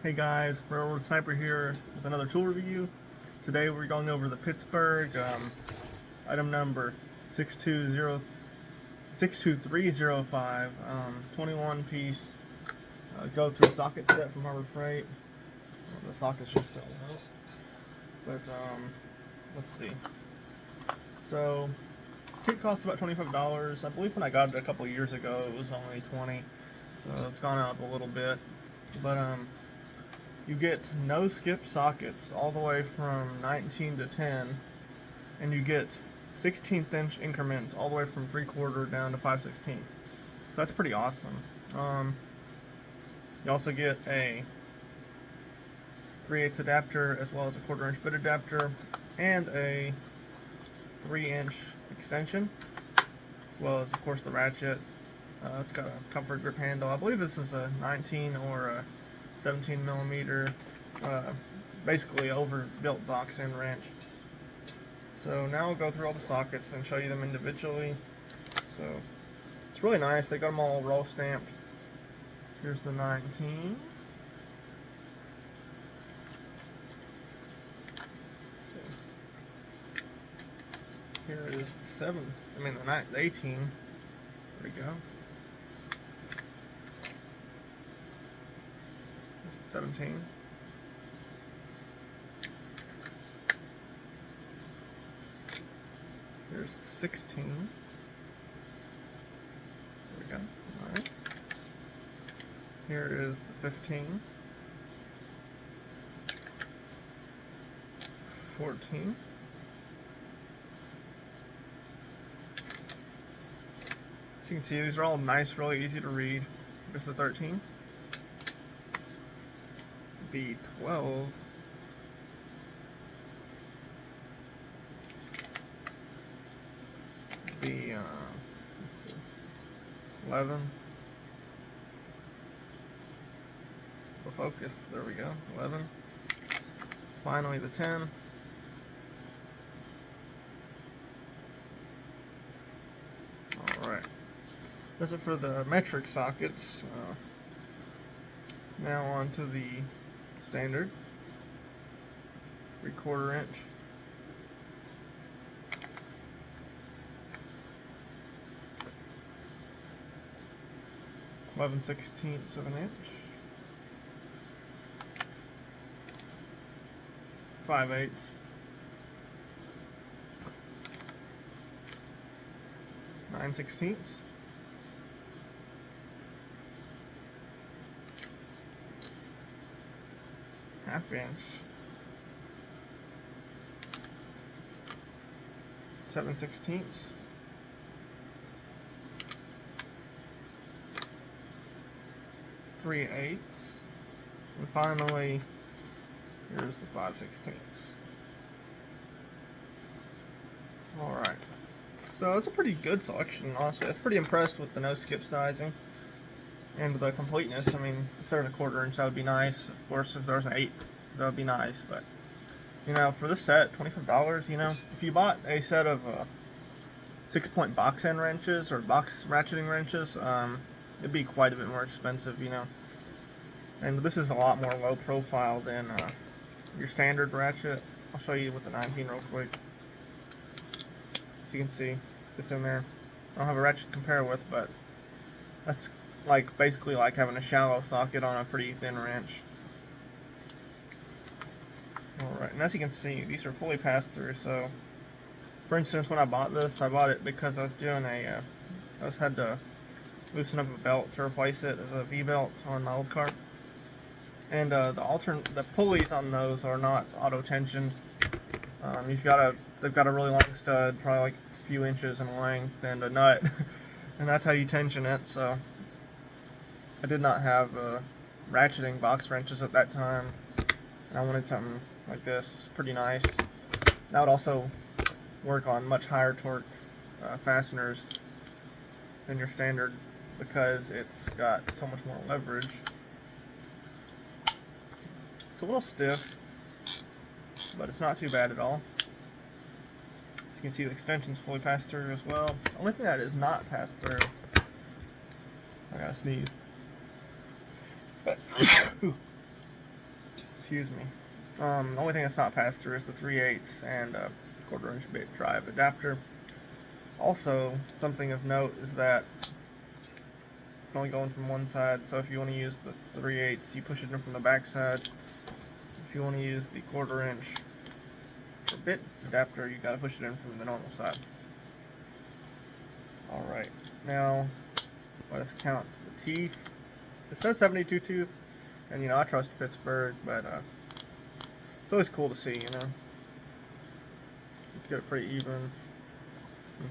Hey guys, Railroad Sniper here with another tool review. Today we're going over the Pittsburgh item number 62305 21 piece Go-Thru socket set from Harbor Freight. The sockets just fell out. But let's see. So this kit costs about $25. I believe when I got it a couple years ago it was only $20, so it's gone up a little bit. But you get no skip sockets all the way from 19 to 10, and you get 16th inch increments all the way from 3/4 down to 5/16. So that's pretty awesome. You also get a 3/8 adapter as well as a 1/4 inch bit adapter and a 3-inch extension, as well as of course the ratchet. It's got a comfort grip handle. I believe this is a 19 or a 17 millimeter, basically overbuilt box end wrench. So now we'll go through all the sockets and show you them individually. So it's really nice. They got them all roll stamped. Here's the 19. So here is the the 18. There we go. 17. Here's the 16. There we go. Alright. Here is the 15. 14. As you can see, these are all nice, really easy to read. Here's the 13. The 12, the let's see, 11, the focus, there we go, 11, finally the 10, alright, this is for the metric sockets. Now on to the standard 3/4 inch, (11/16 of an inch), 5/8, 9/16, 1/2 inch, 7/16, 3/8, and finally here's the 5/16. Alright, so it's a pretty good selection, honestly. I was pretty impressed with the no skip sizing and the completeness. I mean, if there's a 1/4 inch, that would be nice. Of course, if there's an 8, that would be nice. But you know, for this set, $25. You know, if you bought a set of 6-point box end wrenches or box ratcheting wrenches, it'd be quite a bit more expensive. You know, and this is a lot more low profile than your standard ratchet. I'll show you with the 19 real quick. As you can see, it's in there. I don't have a ratchet to compare with, but that's like basically like having a shallow socket on a pretty thin wrench. Alright, and as you can see, these are fully passed through. So for instance, when I bought this, I bought it because I was doing I had to loosen up a belt to replace it as a V-belt on my old car. And the pulleys on those are not auto tensioned. They've got a really long stud, probably like a few inches in length, and a nut, and that's how you tension it. So I did not have ratcheting box wrenches at that time, and I wanted something like this. It's pretty nice. That would also work on much higher torque fasteners than your standard because it's got so much more leverage. It's a little stiff, but it's not too bad at all. As you can see, the extension's fully passed through as well. The only thing that is not passed through, I gotta sneeze. But Excuse me. The only thing that's not passed through is the 3/8 and 1/4 inch bit drive adapter. Also, something of note is that it's only going from one side, so if you want to use the 3/8, you push it in from the back side. If you want to use the 1/4 inch bit adapter, you gotta push it in from the normal side. Alright, now let us count the teeth. It says 72 tooth, and you know, I trust Pittsburgh, but it's always cool to see, you know. Let's get it pretty even.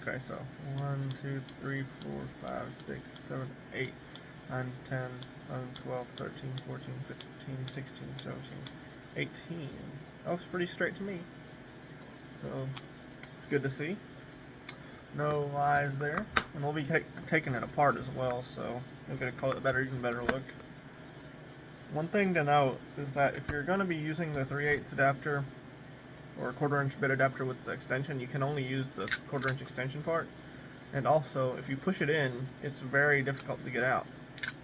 Okay, so 1, 2, 3, 4, 5, 6, 7, 8, 9, 10, 11, 12, 13, 14, 15, 16, 17, 18. That looks pretty straight to me. So, it's good to see. No lies there. And we'll be taking it apart as well, so you'll get a even better look. One thing to note is that if you're going to be using the 3/8 adapter or 1/4 inch bit adapter with the extension, you can only use the 1/4 inch extension part. And also, if you push it in, it's very difficult to get out.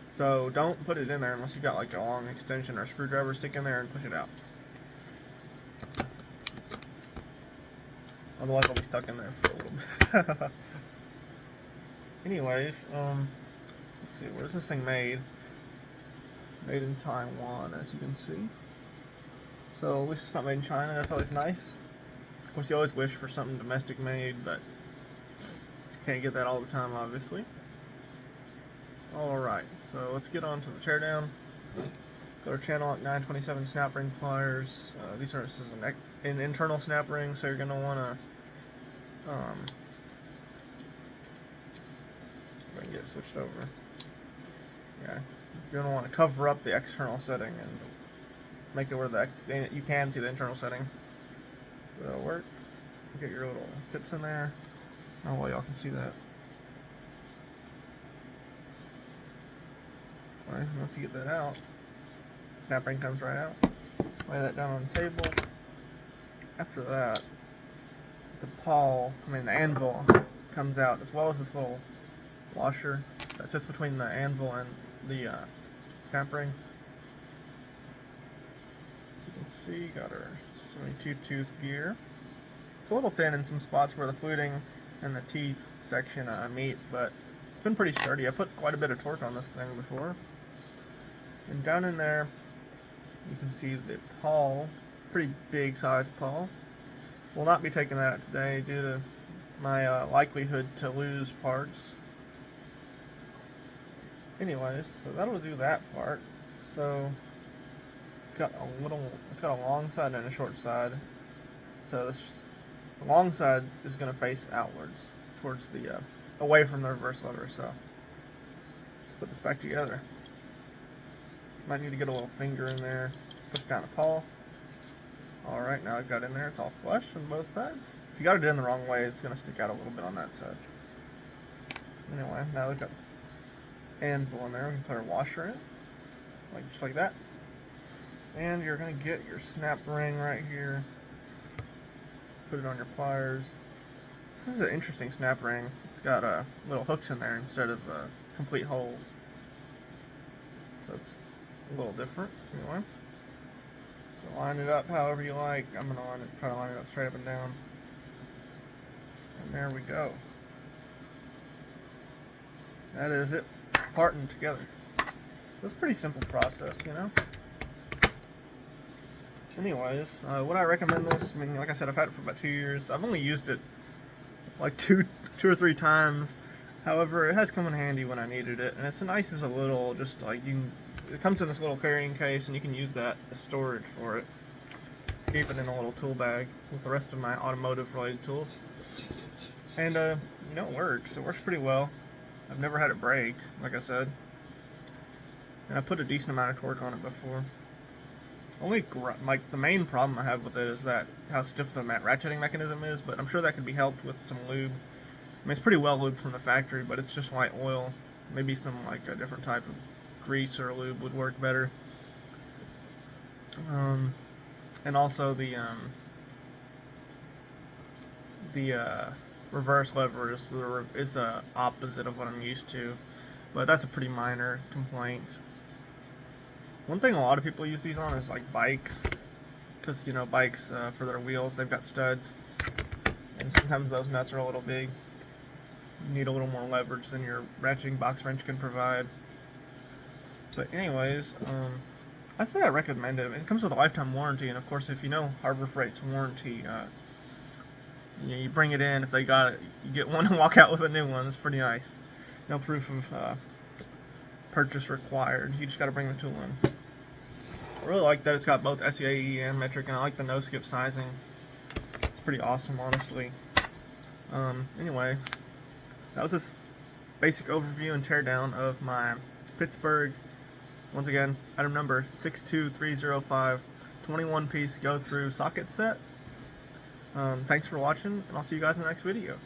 So don't put it in there unless you've got like a long extension or a screwdriver. Stick in there and push it out. Otherwise, I'll be stuck in there for a little bit. Anyways, let's see, where's this thing made? Made in Taiwan, as you can see. So at least it's not made in China. That's always nice. Of course, you always wish for something domestic made, but can't get that all the time, obviously. Alright, so let's get on to the teardown. Go to channel lock 927 snap ring pliers. This is an internal snap ring, so you're going to want to get it switched over. Yeah, you're going to want to cover up the external setting and make it where you can see the internal setting. So that'll work. Get your little tips in there. Oh well, y'all can see that. Alright, once you get that out, snap ring comes right out. Lay that down on the table. After that, the anvil comes out, as well as this little washer that sits between the anvil and the snap ring. As you can see, got our 72 tooth gear. It's a little thin in some spots where the fluting and the teeth section meet, but it's been pretty sturdy. I put quite a bit of torque on this thing before. And down in there, you can see the pawl, pretty big size pawl. We'll not be taking that out today due to my likelihood to lose parts. Anyways, so that'll do that part. So it's got a long side and a short side. So the long side is going to face outwards towards the away from the reverse lever. So let's put this back together. Might need to get a little finger in there, push down the pawl. Alright, now I've got it in there, it's all flush on both sides. If you got it in the wrong way, it's going to stick out a little bit on that side. Anyway, now we've got anvil in there, we can put our washer in, just like that. And you're going to get your snap ring right here, put it on your pliers. This is an interesting snap ring. It's got little hooks in there instead of complete holes. So it's a little different, anyway. So line it up however you like. I'm going to try to line it up straight up and down. And there we go. That is it, parting together. So it's a pretty simple process, you know. Anyways, would I recommend this? I mean, like I said, I've had it for about 2 years. I've only used it like two or three times. However, it has come in handy when I needed it, and it's nice as a little, just like it comes in this little carrying case, and you can use that as storage for it. Keep it in a little tool bag with the rest of my automotive-related tools. And, you know, it works. It works pretty well. I've never had it break, like I said. And I put a decent amount of torque on it before. The main problem I have with it is that how stiff the ratcheting mechanism is, but I'm sure that could be helped with some lube. I mean, it's pretty well lubed from the factory, but it's just light oil. Maybe some a different type of grease or lube would work better. And also the reverse lever is the opposite of what I'm used to, but that's a pretty minor complaint. One thing a lot of people use these on is like bikes, because you know bikes for their wheels they've got studs, and sometimes those nuts are a little big. You need a little more leverage than your ratcheting box wrench can provide. But anyways, I say I recommend it. It comes with a lifetime warranty, and of course, if you know Harbor Freight's warranty, you bring it in. If they got it, you get one and walk out with a new one. It's pretty nice. No proof of purchase required. You just got to bring the tool in. I really like that it's got both SAE and metric, and I like the no skip sizing. It's pretty awesome, honestly. Anyways, that was this basic overview and teardown of my Pittsburgh, once again, item number 62305, 21-piece Go-Thru socket set. Thanks for watching, and I'll see you guys in the next video.